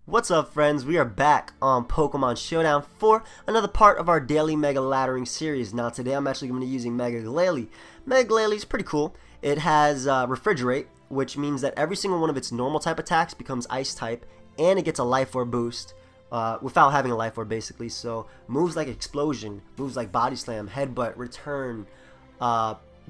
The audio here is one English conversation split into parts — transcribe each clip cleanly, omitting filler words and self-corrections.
What's up, friends? We are back on Pokemon Showdown for another part of our daily Mega Laddering series. Now today I'm actually going to be using Mega Glalie. Mega Glalie is pretty cool. It has Refrigerate, which means that every single one of its normal type attacks becomes Ice type, and it gets a Life Orb boost without having a Life Orb basically. So moves like Explosion, moves like Body Slam, Headbutt, Return,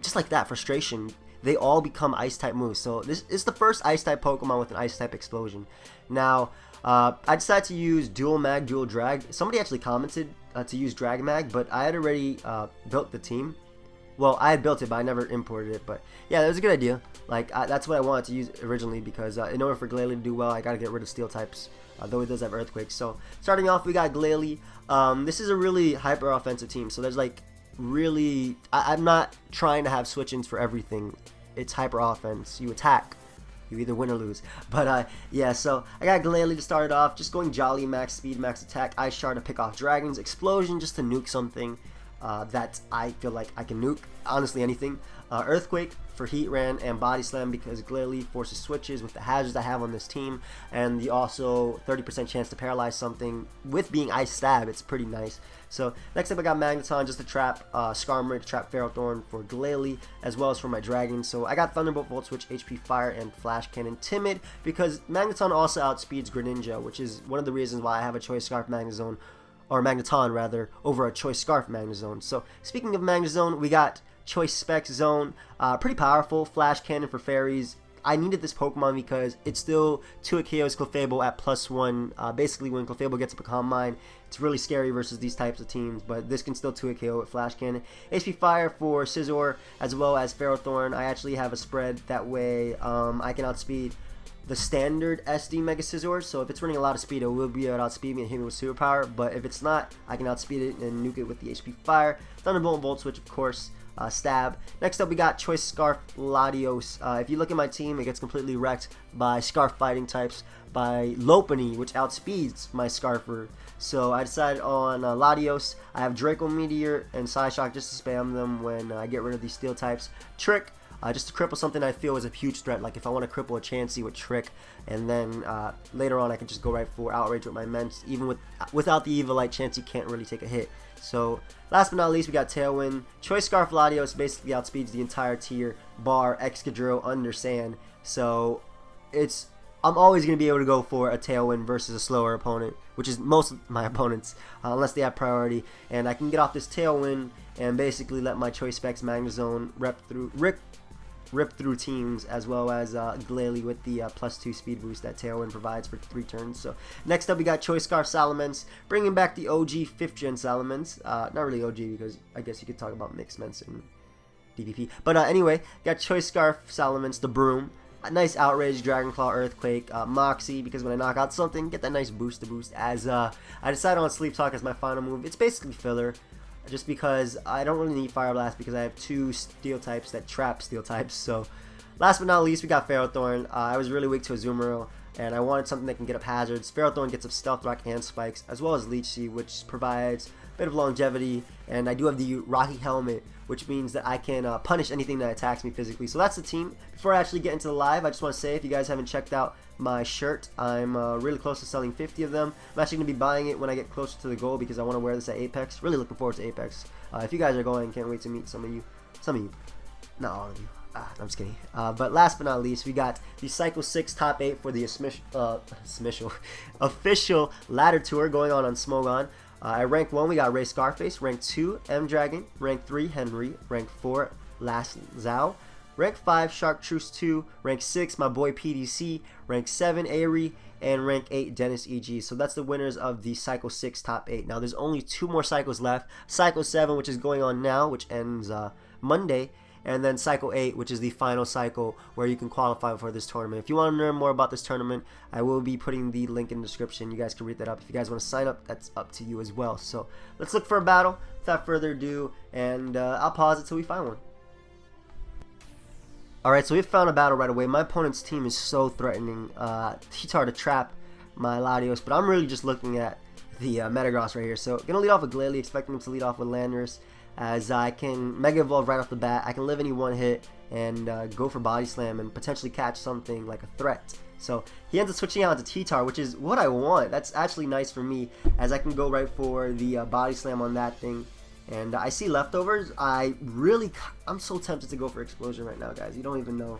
just like that, Frustration, they all become Ice type moves. So this is the first Ice type Pokemon with an Ice type Explosion. Now, I decided to use Dual Mag, Dual Drag. Somebody actually commented to use Drag Mag, but I had already built the team. Well, I had built it, but I never imported it. But yeah, that was a good idea. Like, that's what I wanted to use originally, because in order for Glalie to do well, I gotta get rid of Steel types, though it does have Earthquake. So starting off, we got Glalie. This is a really hyper offensive team. So there's like really, I'm not trying to have switch-ins for everything. It's hyper offense. You attack. You either win or lose. But yeah, so I got Glalie to start it off, just going Jolly, max speed, max attack, Ice Shard to pick off dragons, Explosion just to nuke something that I feel like I can nuke, honestly anything, Earthquake for Heat Ran, and Body Slam because Glalie forces switches with the hazards I have on this team, and the also 30% chance to paralyze something with being Ice Stab. It's pretty nice. So next up I got Magneton just to trap Skarmory, to trap Ferrothorn for Glalie, as well as for my Dragon. So I got Thunderbolt, Volt Switch, HP Fire, and Flash Cannon. Timid because Magneton also outspeeds Greninja, which is one of the reasons why I have a Choice Scarf Magnezone, or Magneton rather, over a Choice Scarf Magnezone. So speaking of Magnezone, we got Choice Specs Zone, pretty powerful. Flash Cannon for Fairies. I needed this Pokemon because it's still 2 KOs Clefable at +1. Basically, when Clefable gets up a Calm Mind, it's really scary versus these types of teams, but this can still 2 KO with Flash Cannon. HP Fire for Scizor, as well as Ferrothorn. I actually have a spread, that way I can outspeed the standard SD Mega Scizor, so if it's running a lot of speed, it will be able to outspeed me and hit me with Superpower, but if it's not, I can outspeed it and nuke it with the HP Fire. Thunderbolt and Volt Switch, of course. Stab. Next up we got Choice Scarf Latios. If you look at my team, it gets completely wrecked by Scarf fighting types, by Lopunny, which outspeeds my Scarfer. So I decided on Latios. I have Draco Meteor and Psyshock just to spam them when I get rid of these steel types. Trick, just to cripple something I feel is a huge threat, like if I want to cripple a Chansey with Trick, and then later on I can just go right for Outrage with my Mence. Even without the Evilite, Chansey can't really take a hit. So last but not least, we got Tailwind. Choice Scarf Latios basically outspeeds the entire tier, bar Excadrill under Sand. So I'm always going to be able to go for a Tailwind versus a slower opponent, which is most of my opponents, unless they have priority. And I can get off this Tailwind and basically let my Choice Specs Magnezone rip through teams, as well as Glalie with the +2 speed boost that Tailwind provides for 3 turns. So next up we got Choice Scarf Salamence, bringing back the OG 5th gen Salamence. Not really OG, because I guess you could talk about Mixed Mence and DPP. But anyway, got Choice Scarf Salamence, the Broom. A nice Outrage, Dragon Claw, Earthquake, Moxie, because when I knock out something, get that nice boost to boost. As I decided on Sleep Talk as my final move. It's basically filler, just because I don't really need Fire Blast because I have 2 steel types that trap steel types. So last but not least, we got Ferrothorn. I was really weak to Azumarill, and I wanted something that can get up hazards. Ferrothorn gets up Stealth Rock and Spikes, as well as Leech Seed, which provides a bit of longevity. And I do have the Rocky Helmet, which means that I can punish anything that attacks me physically. So that's the team. Before I actually get into the live, I just want to say, if you guys haven't checked out my shirt, I'm really close to selling 50 of them. I'm actually going to be buying it when I get closer to the goal, because I want to wear this at Apex. Really looking forward to Apex. If you guys are going, can't wait to meet some of you. Not all of you. I'm just kidding. But last but not least, we got the Cycle 6 top 8 for the official ladder tour going on Smogon. At rank 1, we got Ray Scarface. Rank 2, M Dragon. Rank 3, Henry. Rank 4, Last Zhao. Rank 5, Chartreuse 2. Rank 6, my boy PDC. Rank 7, Aerie. And rank 8, Dennis EG. So that's the winners of the Cycle 6 top 8. Now there's only 2 more cycles left. Cycle 7, which is going on now, which ends Monday. And then Cycle 8, which is the final cycle where you can qualify for this tournament. If you want to learn more about this tournament, I will be putting the link in the description. You guys can read that up. If you guys want to sign up, that's up to you as well. So let's look for a battle without further ado, and I'll pause it till we find one. Alright, so we found a battle right away. My opponent's team is so threatening. It's hard to trap my Latios, but I'm really just looking at the Metagross right here. So gonna lead off with Glalie, expecting him to lead off with Landorus, as I can Mega Evolve right off the bat. I can live any one hit and go for Body Slam and potentially catch something like a threat So he ends up switching out to T-Tar, which is what I want. That's actually nice for me, as I can go right for the body slam on that thing. And I see leftovers. I'm so tempted to go for explosion right now, guys. You don't even know,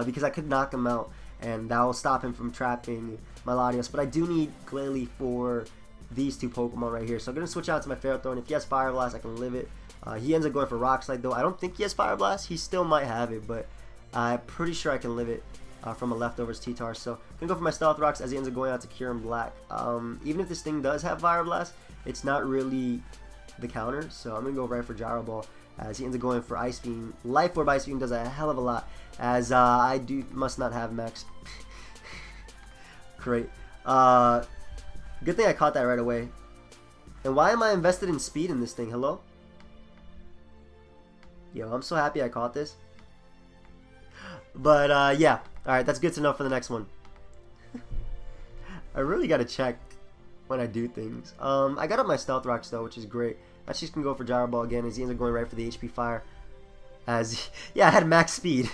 because I could knock him out, and that will stop him from trapping my Latios. But I do need Glalie for these two Pokemon right here. So I'm gonna switch out to my Ferrothorn. If he has Fire Blast, I can live it. He ends up going for Rock Slide though. I don't think he has Fire Blast. He still might have it, but I'm pretty sure I can live it from a leftovers T-Tar. So I'm gonna go for my Stealth Rocks as he ends up going out to Kyurem Black. Even if this thing does have Fire Blast, it's not really the counter. So I'm gonna go right for Gyro Ball as he ends up going for Ice Beam. Life Orb Ice Beam does a hell of a lot, as I must not have max. Great. Good thing I caught that right away. And why am I invested in speed in this thing? Hello? Yo, I'm so happy I caught this. But yeah. Alright, that's good to know for the next one. I really gotta check when I do things. I got up my Stealth Rocks though, which is great. I just can go for Gyro Ball again as he ends up going right for the HP Fire. As yeah, I had max speed.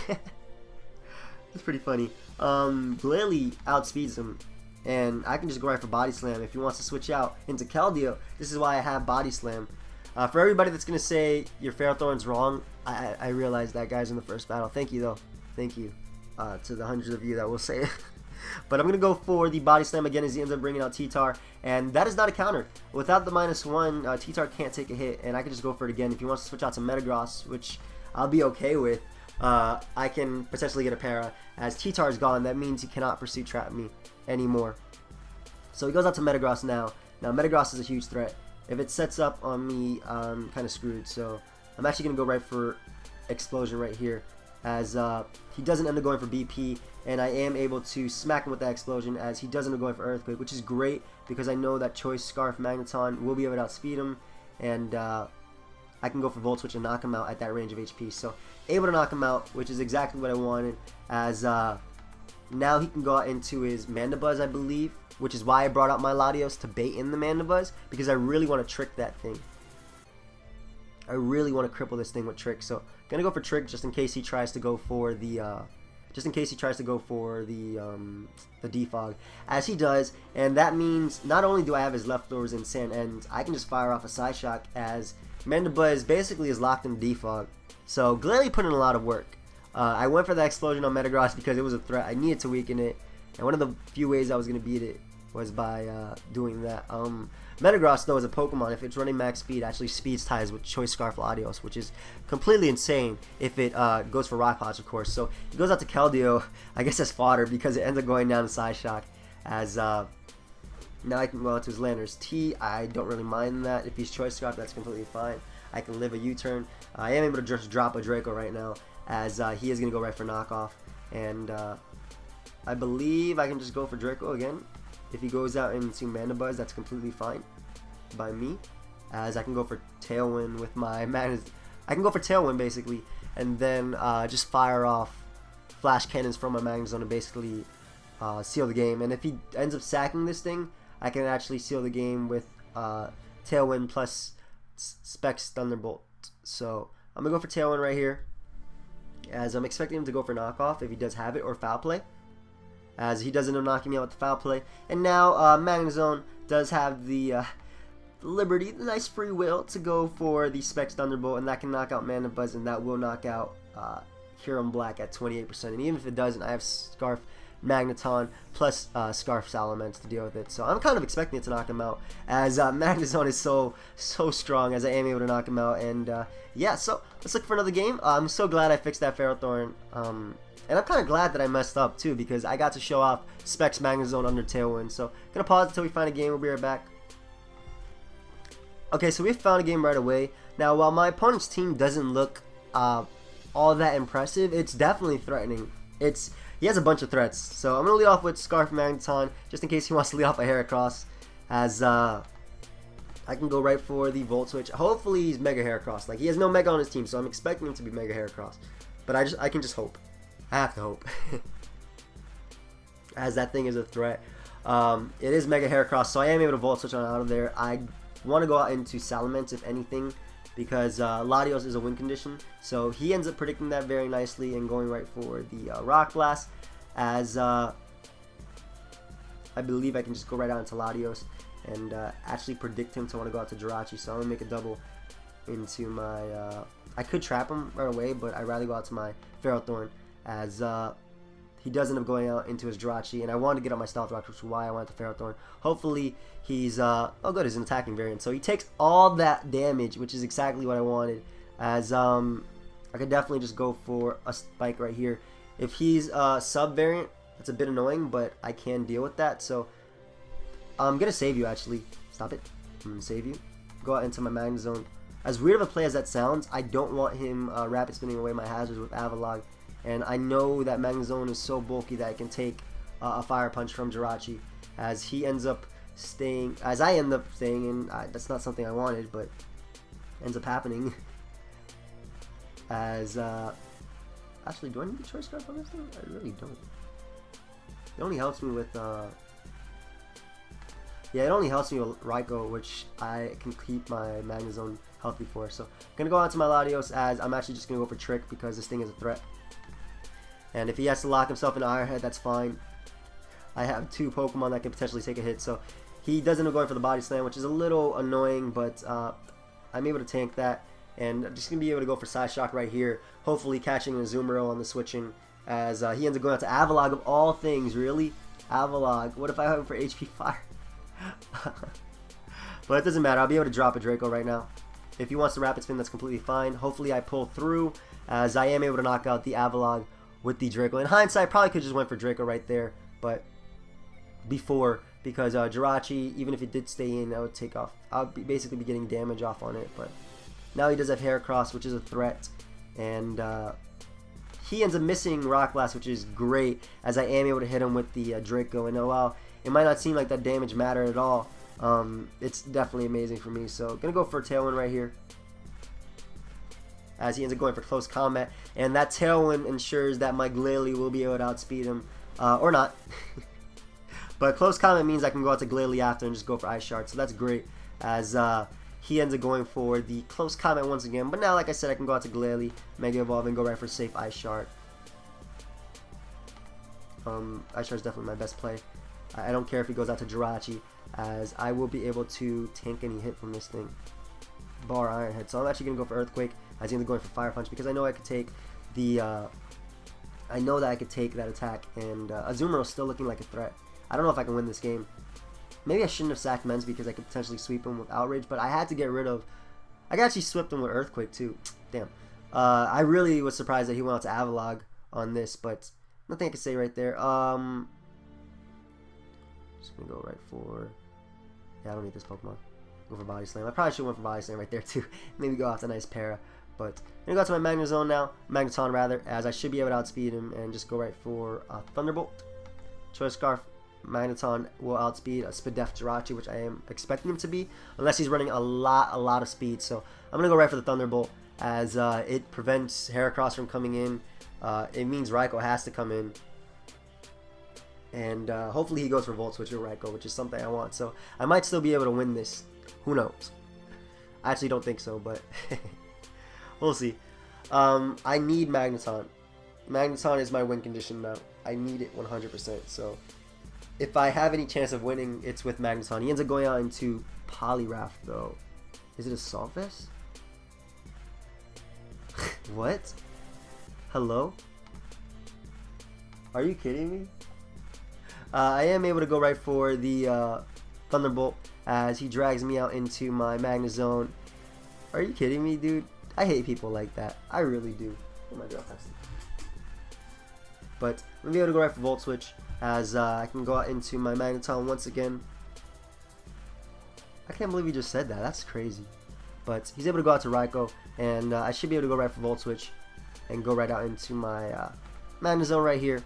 That's pretty funny. Glalie outspeeds him, and I can just go right for Body Slam if he wants to switch out into Keldeo. This is why I have Body Slam. For everybody that's gonna say your Ferrothorn's wrong, I realized that, guys, in the first battle. Thank you though. Thank you to the hundreds of you that will say it. But I'm going to go for the Body Slam again as he ends up bringing out T-Tar. And that is not a counter. Without the -1, T-Tar can't take a hit. And I can just go for it again. If he wants to switch out to Metagross, which I'll be okay with, I can potentially get a para. As T-Tar is gone, that means he cannot Pursuit Trap me anymore. So he goes out to Metagross now. Now Metagross is a huge threat. If it sets up on me, I'm kind of screwed. So I'm actually going to go right for Explosion right here, as he doesn't end up going for BP, and I am able to smack him with that Explosion as he doesn't end up going for Earthquake, which is great because I know that Choice Scarf Magneton will be able to outspeed him, and I can go for Volt Switch and knock him out at that range of HP. So able to knock him out, which is exactly what I wanted, as now he can go out into his Mandibuzz, I believe, which is why I brought out my Latios to bait in the Mandibuzz, because I really want to trick that thing. I really want to cripple this thing with Trick. So gonna go for Trick just in case he tries to go for the Defog, as he does, and that means not only do I have his leftovers in Sand Ends, I can just fire off a Psy Shock as Mandibuzz basically is locked in Defog. So Glalie put in a lot of work. I went for that Explosion on Metagross because it was a threat. I needed to weaken it, and one of the few ways I was gonna beat it was by doing that. Metagross, though, is a Pokemon. If it's running max speed, actually speeds ties with Choice Scarf Latios, which is completely insane if it goes for Rock Pots, of course. So he goes out to Keldeo, I guess as fodder, because it ends up going down to Psyshock. As now I can go out to his Landers T. I don't really mind that. If he's Choice Scarf, that's completely fine. I can live a U-turn. I am able to just drop a Draco right now, as he is going to go right for Knockoff. And I believe I can just go for Draco again. If he goes out into Mandibuzz, that's completely fine by me, as I can go for Tailwind with my I can go for Tailwind basically, and then just fire off Flash Cannons from my Magnezone and basically seal the game. And if he ends up sacking this thing, I can actually seal the game with Tailwind plus Specs Thunderbolt. So I'm gonna go for Tailwind right here, as I'm expecting him to go for Knockoff if he does have it, or Foul Play, as he doesn't end up knocking me out with the Foul Play. And now Magnezone does have the liberty, the nice free will to go for the Specs Thunderbolt, and that can knock out Mandibuzz, and that will knock out Kyurem Black at 28%. And even if it doesn't, I have Scarf Magneton plus Scarf Salamence to deal with it. So I'm kind of expecting it to knock him out, as Magnezone is so strong, as I am able to knock him out. And yeah, so let's look for another game. I'm so glad I fixed that Ferrothorn. And I'm kind of glad that I messed up too, because I got to show off Specs Magnezone under Tailwind. So gonna pause until we find a game. We'll be right back. Okay, so we found a game right away. Now, while my opponent's team doesn't look all that impressive, it's definitely threatening. He has a bunch of threats. So I'm gonna lead off with Scarf Magneton, just in case he wants to lead off a Heracross, as I can go right for the Volt Switch. Hopefully he's Mega Heracross. Like, he has no Mega on his team, so I'm expecting him to be Mega Heracross. But I can just hope. I have to hope. As that thing is a threat. It is Mega Heracross, so I am able to Volt Switch on out of there. I want to go out into Salamence, if anything, because Latios is a win condition. So he ends up predicting that very nicely and going right for the Rock Blast. as I believe I can just go right out into Latios and actually predict him to want to go out to Jirachi. So I'm going to make a double into my... I could trap him right away, but I'd rather go out to my Ferrothorn, as he does end up going out into his Jirachi, and I wanted to get up my Stealth Rock, which is why I went to Ferrothorn. Hopefully he's... oh good, he's an attacking variant. So he takes all that damage, which is exactly what I wanted, as I could definitely just go for a Spike right here. If he's sub variant, that's a bit annoying, but I can deal with that. So I'm going to save you, actually. Stop it. I'm going to save you. Go out into my Magnezone. As weird of a play as that sounds, I don't want him rapid spinning away my hazards with Avalog. And I know that Magnezone is so bulky that it can take a Fire Punch from Jirachi, as he ends up staying, as I end up staying, and that's not something I wanted, but ends up happening. As, actually, do I need a Choice Scarf on this thing? I really don't. It only helps me with, yeah, it only helps me with Raikou, which I can keep my Magnezone healthy for. So I'm going to go on to my Latios, as I'm actually just going to go for Trick because this thing is a threat. And if he has to lock himself in Iron Head, that's fine. I have two Pokemon that can potentially take a hit, so he does end up going for the Body Slam, which is a little annoying, but I'm able to tank that. And I'm just going to be able to go for Side Shock right here, hopefully catching a Azumarill on the switching, as he ends up going out to Avalog of all things. Really? Avalog. What if I went for HP Fire? But it doesn't matter. I'll be able to drop a Draco right now. If he wants to Rapid Spin, that's completely fine. Hopefully I pull through, as I am able to knock out the Avalog with the Draco. In hindsight, probably could just went for Draco right there, but before, because Jirachi, even if it did stay in, I would take off. I would basically be getting damage off on it, but now he does have Heracross, which is a threat, and he ends up missing Rock Blast, which is great, as I am able to hit him with the Draco. And while it might not seem like that damage mattered at all, it's definitely amazing for me. So gonna go for a Tailwind right here, as he ends up going for Close Combat, and that Tailwind ensures that my Glalie will be able to outspeed him, or not. But Close Combat means I can go out to Glalie after and just go for Ice Shard, so that's great, as he ends up going for the Close Combat once again. But now, like I said, I can go out to Glalie, Mega Evolve, and go right for safe Ice Shard. Ice Shard is definitely my best play. I don't care if he goes out to Jirachi, as I will be able to tank any hit from this thing, bar Iron Head. So I'm actually going to go for Earthquake, as he ends up going for Fire Punch, because I know I could take the, I know that I could take that attack, and Azumarill is still looking like a threat. I don't know if I can win this game. Maybe I shouldn't have sacked Mens, because I could potentially sweep him with Outrage, but I had to get rid of, I could actually sweep him with Earthquake too. Damn. I really was surprised that he went out to Avalog on this, but nothing I can say right there. Just gonna go right for, yeah, I don't need this Pokemon. Go for Body Slam. I probably should have went for Body Slam right there too. Maybe go out to nice Para. But I'm gonna go to my Magnezone now, Magneton rather, as I should be able to outspeed him and just go right for Thunderbolt. Choice Scarf, Magneton will outspeed a Spadef Jirachi, which I am expecting him to be, unless he's running a lot of speed. So I'm gonna go right for the Thunderbolt, as it prevents Heracross from coming in. It means Raikou has to come in, and hopefully he goes for Volt Switch with Raikou, which is something I want. So I might still be able to win this. Who knows? I actually don't think so, but we'll see. I need Magneton. Magneton is my win condition now. I need it 100%. So if I have any chance of winning, it's with Magneton. He ends up going out into Poliwrath, though. Is it Assault Vest? What? Hello? Are you kidding me? I am able to go right for the Thunderbolt, as he drags me out into my Magnezone. Are you kidding me, dude? I hate people like that. I really do. Oh my God. But I'm going to be able to go right for Volt Switch, as I can go out into my Magneton once again. I can't believe he just said that. That's crazy. But he's able to go out to Raikou, and I should be able to go right for Volt Switch and go right out into my Magnezone right here,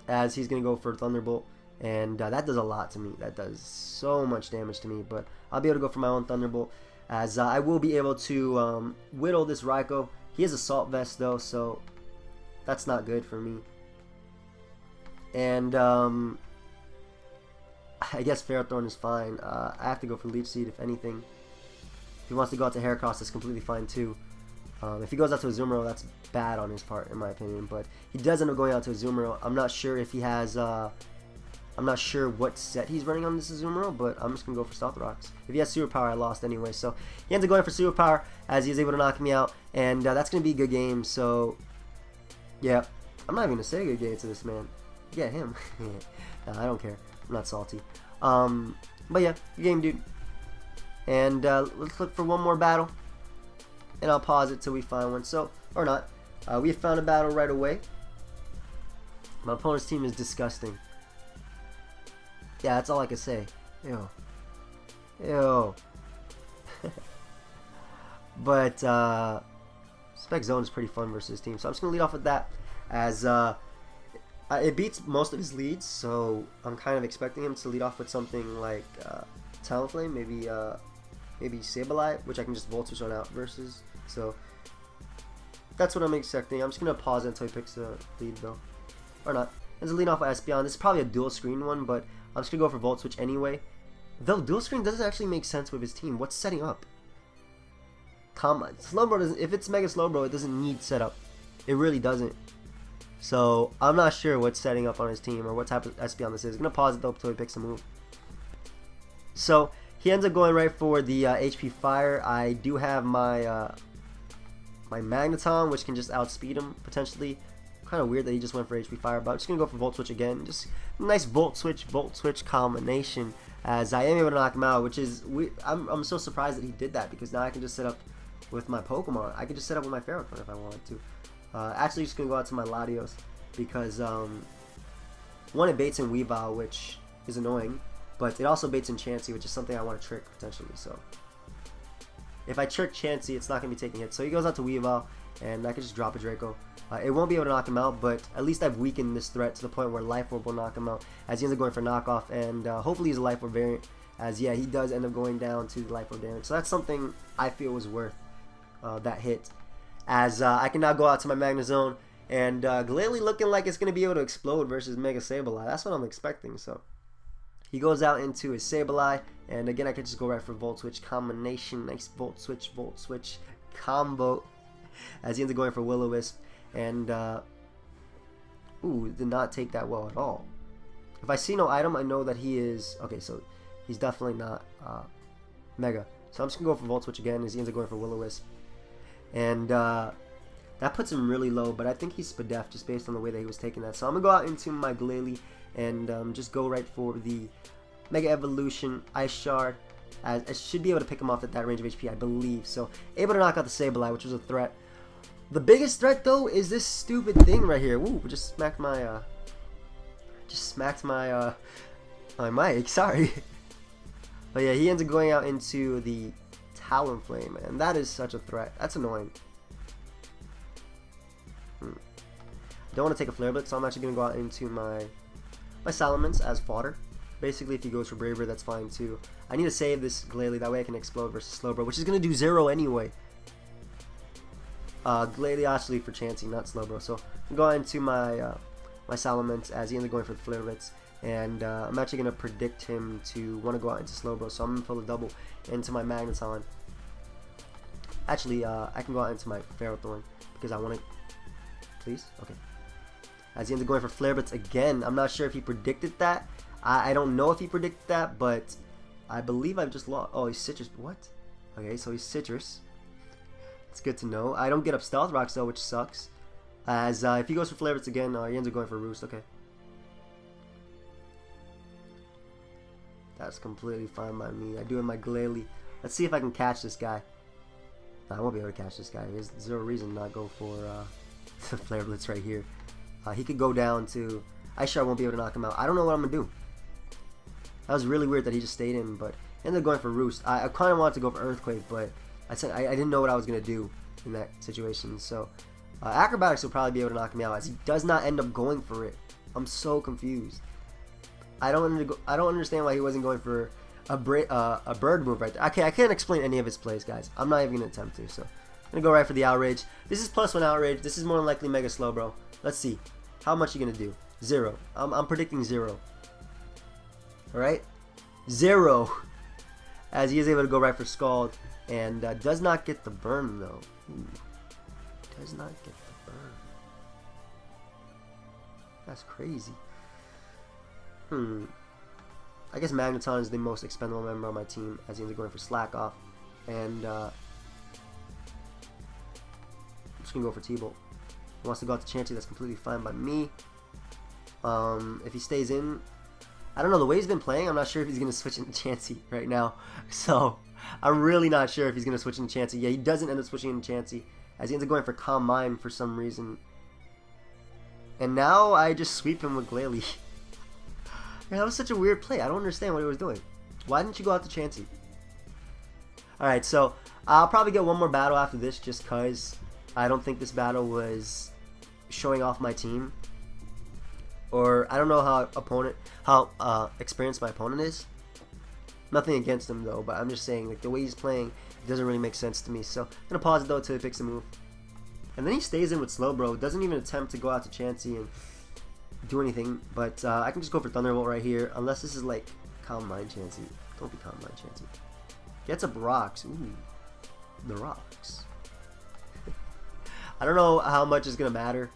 as he's going to go for Thunderbolt. And that does a lot to me. That does so much damage to me. But I'll be able to go for my own Thunderbolt, as I will be able to whittle this Raikou. He has Assault Vest though, so that's not good for me. And I guess Ferrothorn is fine. I have to go for Leech Seed if anything. If he wants to go out to Heracross, that's completely fine too. If he goes out to a Azumarill, that's bad on his part, in my opinion. But he does end up going out to a Azumarill. I'm not sure if he has. I'm not sure what set he's running on this Azumarill, but I'm just gonna go for Stealth Rocks. If he has Superpower, I lost anyway. So he ends up going for Superpower as he is able to knock me out, and that's gonna be a good game. So yeah, I'm not even gonna say a good game to this man. Yeah, him. Nah, I don't care. I'm not salty. But yeah, good game, dude. And let's look for one more battle, and I'll pause it till we find one. So, or not. We have found a battle right away. My opponent's team is disgusting. Yeah, that's all I can say. Ew. Ew. But Spec Zone is pretty fun versus his team. So I'm just going to lead off with that, as it beats most of his leads. So I'm kind of expecting him to lead off with something like Talonflame, maybe Sableye, which I can just Volt Switch on out versus. So that's what I'm expecting. I'm just going to pause it until he picks a lead, though. Or not. It's a lead off of Espeon. This is probably a dual screen one, but I'm just going to go for Volt Switch anyway. Though dual screen doesn't actually make sense with his team. What's setting up? Slowbro doesn't. If it's Mega Slowbro, it doesn't need setup. It really doesn't. So I'm not sure what's setting up on his team or what type of Espeon this is. I'm going to pause it though until he picks a move. So he ends up going right for the HP Fire. I do have my my Magneton, which can just outspeed him potentially. Kind of weird that he just went for HP Fire, but I'm just going to go for Volt Switch again. Just nice Volt Switch combination, as I am able to knock him out, which is, I'm so surprised that he did that, because now I can just set up with my Pokemon. I can just set up with my Ferrothorn if I wanted to. Actually, just going to go out to my Latios, because one, it baits in Weavile, which is annoying, but it also baits in Chansey, which is something I want to trick potentially. So if I trick Chansey, it's not going to be taking hits. So he goes out to Weavile, and I can just drop a Draco. It won't be able to knock him out, but at least I've weakened this threat to the point where Life Orb will knock him out, as he ends up going for knockoff, and hopefully he's a Life Orb variant, as yeah, he does end up going down to the Life Orb damage. So that's something I feel was worth that hit, as I can now go out to my Magnezone, and Glalie looking like it's going to be able to explode versus Mega Sableye. That's what I'm expecting. So he goes out into his Sableye, and again I can just go right for Volt Switch combination. Nice Volt Switch combo, as he ends up going for Will-O-Wisp. And ooh, did not take that well at all. If I see no item, I know that he is okay. So he's definitely not Mega. So I'm just gonna go for Volt Switch again, as he ends up going for Will-O-Wisp, and that puts him really low. But I think he's Spadef just based on the way that he was taking that. So I'm gonna go out into my Glalie and just go right for the Mega Evolution Ice Shard, as I should be able to pick him off at that range of HP, I believe. So able to knock out the Sableye, which was a threat. The biggest threat though is this stupid thing right here. Woo! Just smacked my my mic. Sorry. But yeah, he ends up going out into the Talonflame, and that is such a threat. That's annoying. Don't want to take a Flare Blitz, so I'm actually gonna go out into my Salamence as fodder. Basically, if he goes for Braver, that's fine too. I need to save this Glalie, that way I can explode versus Slowbro, which is gonna do 0 anyway. Glalie actually for Chansey, not Slowbro. So I'm going into my my Salamence, as he ends up going for the Flare Blitz, and I'm actually going to predict him to want to go out into Slowbro, so I'm going to pull a double into my Magneton. Actually, I can go out into my Ferrothorn, because I want to. Please? Okay. As he ends up going for Flare Blitz again. I'm not sure if he predicted that. I don't know if he predicted that, but I believe I've just lost. Oh, he's Citrus. What? Okay, so he's Citrus. It's good to know. I don't get up Stealth Rocks though, which sucks. As if he goes for Flare Blitz again, he ends up going for Roost. Okay. That's completely fine by me. I do have my Glalie. Let's see if I can catch this guy. No, I won't be able to catch this guy. There's zero reason to not go for the Flare Blitz right here. He could go down to Ice Shard, won't be able to knock him out. I don't know what I'm going to do. That was really weird that he just stayed in, but ended up going for Roost. I kind of wanted to go for Earthquake, but I didn't know what I was going to do in that situation. So Acrobatics will probably be able to knock me out, as he does not end up going for it. I'm so confused. I don't understand why he wasn't going for a bird move right there. Okay, I can't explain any of his plays, guys. I'm not even going to attempt to. So I'm going to go right for the Outrage. This is +1 Outrage. This is more than likely Mega Slowbro. Let's see. How much are you going to do? 0. I'm predicting 0. Alright? 0. As he is able to go right for Scald. And does not get the burn, though. Ooh. does not get the burn. That's crazy. I guess Magneton is the most expendable member on my team, as he ends up going for Slack Off. And I'm just going to go for T-Bolt. He wants to go out to Chansey, that's completely fine by me. If he stays in, I don't know, the way he's been playing, I'm not sure if he's going to switch into Chansey right now. So, I'm really not sure if he's going to switch into Chansey. Yeah, he doesn't end up switching into Chansey, as he ends up going for Calm Mind for some reason. And now I just sweep him with Glalie. Yeah, that was such a weird play. I don't understand what he was doing. Why didn't you go out to Chansey? Alright, so I'll probably get one more battle after this just because I don't think this battle was showing off my team. Or I don't know how experienced my opponent is. Nothing against him though, but I'm just saying, like, the way he's playing, it doesn't really make sense to me. So I'm going to pause it though until he picks a move. And then he stays in with Slowbro, doesn't even attempt to go out to Chansey and do anything, but I can just go for Thunderbolt right here, unless this is like Calm Mind Chansey. Don't be Calm Mind Chansey. Gets up Rocks. Ooh, the Rocks. I don't know how much is going to matter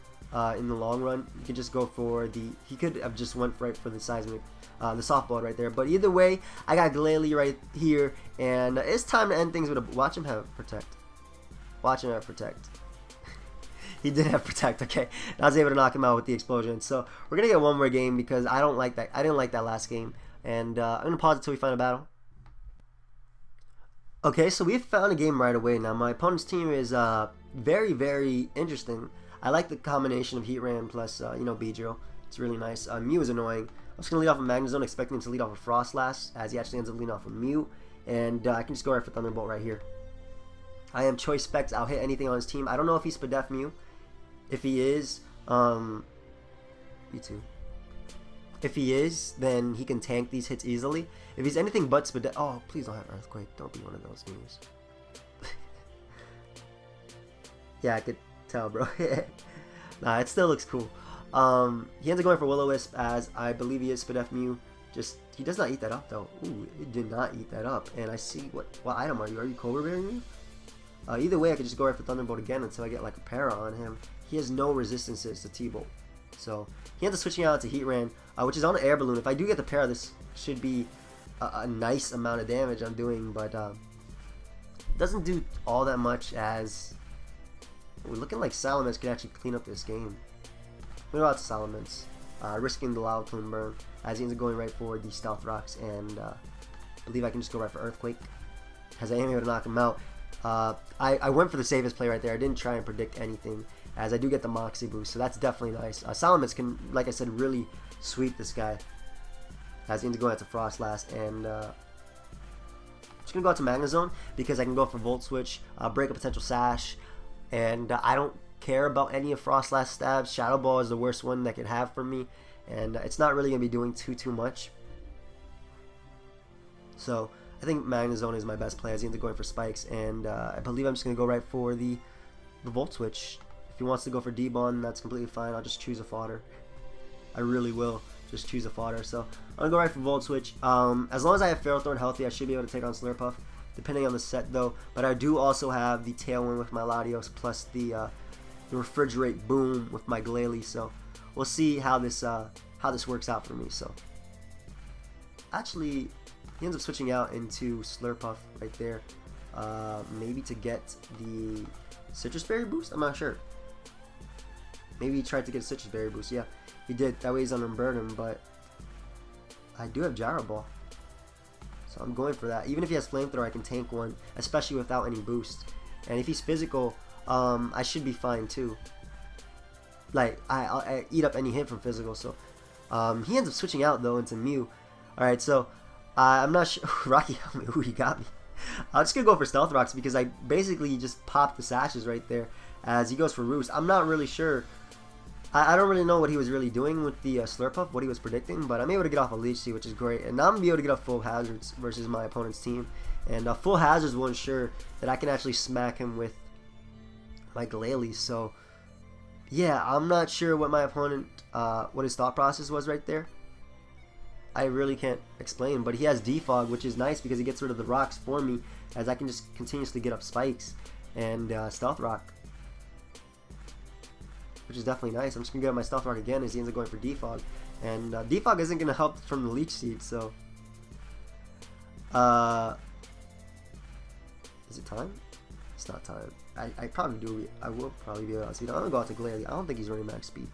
in the long run. You could just go for he could have just went right for the Seismic, the softball right there, but either way, I got Glalie right here, and it's time to end things with a, watch him have Protect. Watch him have Protect. He did have Protect, okay. I was able to knock him out with the explosion. So we're gonna get one more game because I don't like that. I didn't like that last game, and I'm gonna pause until we find a battle. Okay, so we found a game right away. Now my opponent's team is very, very interesting. I like the combination of Heatran plus you know, Beedrill. It's really nice. Mew is annoying. I'm just gonna lead off with Magnezone, expecting him to lead off with Frostlass, as he actually ends up leading off with Mew, and I can just go right for Thunderbolt right here. I am Choice Specs. I'll hit anything on his team. I don't know if he's Spadef Mew. If he is, you too. If he is, then he can tank these hits easily. If he's anything but Spadef, oh, please don't have Earthquake. Don't be one of those Mews. Yeah, I could tell, bro. Nah, it still looks cool. He ends up going for Will-O-Wisp, as I believe he is Spadef Mew. Just, he does not eat that up, though. Ooh, he did not eat that up. And I see, what item are you? Are you Cobra Bearing me? Either way, I could just go right for Thunderbolt again until I get like a para on him. He has no resistances to T-Bolt. So he ends up switching out to Heatran, which is on an air balloon. If I do get the para, this should be a nice amount of damage I'm doing, but doesn't do all that much, as we're looking like Salamence can actually clean up this game. We're about to Salamence, risking the Lava Plume burn, as he ends up going right for the Stealth Rocks, and I believe I can just go right for Earthquake, as I am able to knock him out. I went for the safest play right there. I didn't try and predict anything, as I do get the Moxie boost, so that's definitely nice. Salamence can, like I said, really sweep this guy, as he ends up going out to Frostlass, and I'm just going to go out to Magnezone, because I can go for Volt Switch, break a potential Sash, and I don't care about any of Frostlass stabs. Shadow Ball is the worst one that could have for me, and it's not really going to be doing too much. So I think Magnezone is my best play, as he ends up going for Spikes, and I believe I'm just going to go right for the Volt Switch. If he wants to go for D-Bond, that's completely fine. I'll just choose a fodder. I really will just choose a fodder. So I'm going to go right for Volt Switch. As long as I have Ferrothorn healthy, I should be able to take on Slurpuff, depending on the set though. But I do also have the Tailwind with my Latios, plus the Refrigerate Boom with my Glalie. So we'll see how this works out for me. So actually, he ends up switching out into Slurpuff right there, maybe to get the Citrus Berry boost. I'm not sure. Maybe he tried to get a Citrus Berry boost. Yeah, he did. That way he's on Unburden, but I do have Gyro Ball, so I'm going for that. Even if he has Flamethrower, I can tank one, especially without any boost. And if he's physical, I should be fine too. Like, I eat up any hit from physical. So he ends up switching out though into Mew. Alright, so I'm not sure. Rocky Helmet, ooh, he got me. I'm just gonna go for Stealth Rocks, because I basically just popped the Sashes right there, as he goes for Roost. I'm not really sure. I don't really know what he was really doing with the Slurpuff, what he was predicting, but I'm able to get off a Leech Seed, which is great. And now I'm going to be able to get off Full Hazards versus my opponent's team. And Full Hazards will ensure that I can actually smack him with my Glalie. So, yeah, I'm not sure what my opponent, what his thought process was right there. I really can't explain, but he has Defog, which is nice because he gets rid of the rocks for me, as I can just continuously get up Spikes and Stealth Rock. which is definitely nice. I'm just going to get my Stealth Rock again as he ends up going for Defog. And Defog isn't going to help from the Leech Seed, so... is it time? It's not time. I probably do. I will probably be able to see. I'm going to go out to Glalie. I don't think he's running max speed.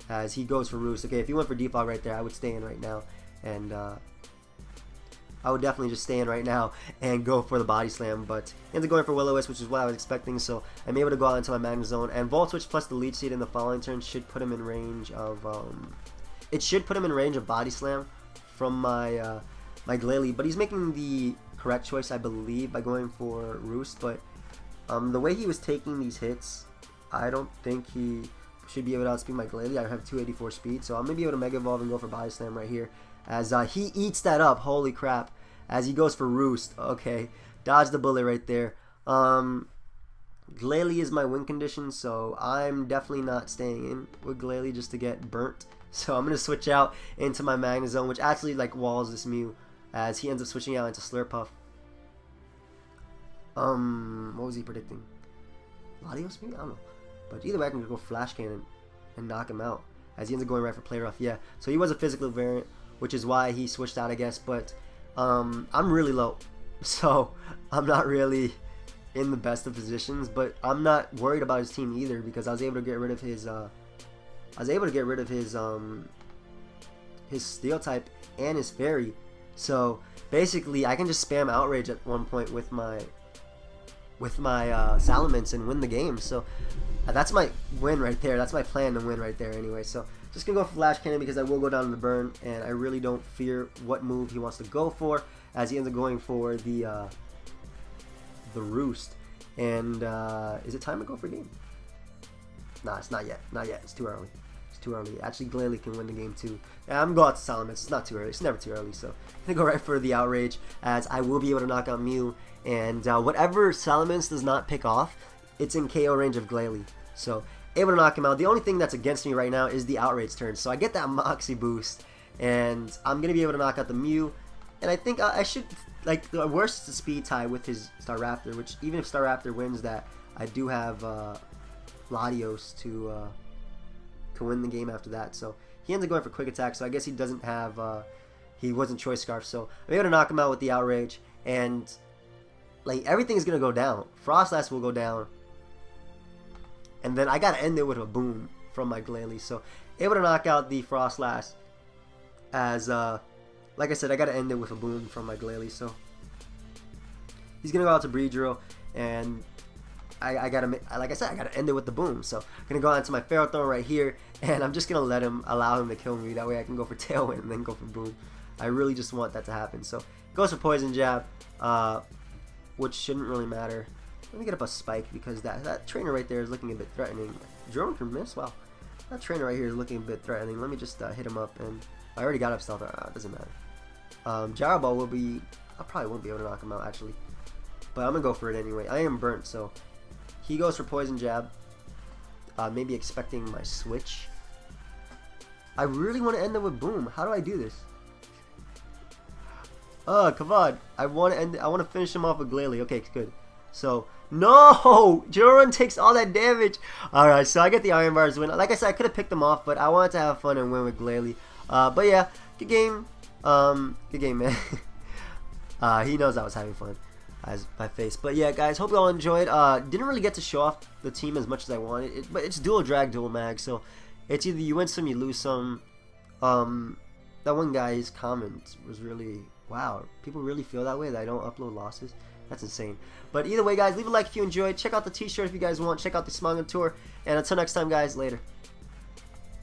As he goes for Roost. Okay, if he went for Defog right there, I would stay in right now. And I would definitely just stay in right now and go for the Body Slam. But he ends up going for Will-O-Wisp, which is what I was expecting. So I'm able to go out into my Magnet Zone. And Volt Switch plus the Leech Seed in the following turn should put him in range of... it should put him in range of Body Slam from my my Glalie. But he's making the correct choice, I believe, by going for Roost. But the way he was taking these hits, I don't think he should be able to outspeed my Glalie. I have 284 speed, so I'm going to be able to Mega Evolve and go for Body Slam right here. As he eats that up, holy crap, as he goes for Roost. Okay, dodge the bullet right there. Glalie is my win condition, so I'm definitely not staying in with Glalie just to get burnt. So I'm going to switch out into my Magnet Zone, which actually like walls this Mew, as he ends up switching out into Slurpuff. What was he predicting? Latios maybe? I don't know. But either way, I can go Flash Cannon and knock him out, as he ends up going right for Play Rough. Yeah, so he was a physical variant, which is why he switched out, I guess. But I'm really low, so I'm not really in the best of positions. But I'm not worried about his team either, because I was able to get rid of his his Steel type and his Fairy. So basically, I can just spam Outrage at one point with my Salamence and win the game. So that's my win right there. That's my plan to win right there anyway. So just gonna go for Flash Cannon because I will go down to the burn, and I really don't fear what move he wants to go for, as he ends up going for the Roost. And is it time to go for game? Nah, it's not yet. Not yet. It's too early. It's too early. Actually, Glalie can win the game too. Yeah, I'm going to go out to Salamence. It's not too early. It's never too early. So I'm gonna go right for the Outrage, as I will be able to knock out Mew. And whatever Salamence does not pick off, it's in KO range of Glalie. So able to knock him out. The only thing that's against me right now is the Outrage turn. So I get that Moxie boost, and I'm going to be able to knock out the Mew. And I think I should, like, the worst speed tie with his Staraptor, which even if Staraptor wins that, I do have Latios to win the game after that. So he ends up going for Quick Attack, so I guess he doesn't have, he wasn't Choice Scarf. So I'm able to knock him out with the Outrage, and like everything is going to go down. Frostlass will go down. And then I got to end it with a Boom from my Glalie. So able to knock out the Frostlass, as like I said, I got to end it with a Boom from my Glalie. So he's going to go out to Breedrill, and I got to, like I said, I got to end it with the Boom. So I'm going to go out into my Ferrothorn right here, and I'm just going to allow him to kill me. That way I can go for Tailwind and then go for Boom. I really just want that to happen. So goes for Poison Jab, which shouldn't really matter. Let me get up a Spike, because that trainer right there is looking a bit threatening. Drone can miss? Wow. That trainer right here is looking a bit threatening. Let me just hit him up, and I already got up Stealth. It doesn't matter. Gyro Ball will be... I probably won't be able to knock him out, actually. But I'm going to go for it anyway. I am burnt, so... He goes for Poison Jab. Maybe expecting my switch. I really want to end it with Boom. How do I do this? Oh, come on. I want to finish him off with Glalie. Okay, good. So, no! Joran takes all that damage. Alright, so I get the Iron Bars win. Like I said, I could have picked them off, but I wanted to have fun and win with Glalie. But yeah, good game. Good game, man. He knows I was having fun. As my face. But yeah, guys, hope you all enjoyed. Didn't really get to show off the team as much as I wanted. But it's dual drag, dual mag, so it's either you win some, you lose some. That one guy's comment was really... Wow, people really feel that way, that I don't upload losses? That's insane. But either way, guys, leave a like if you enjoyed. Check out the t-shirt if you guys want. Check out the Smogger tour. And until next time, guys, later.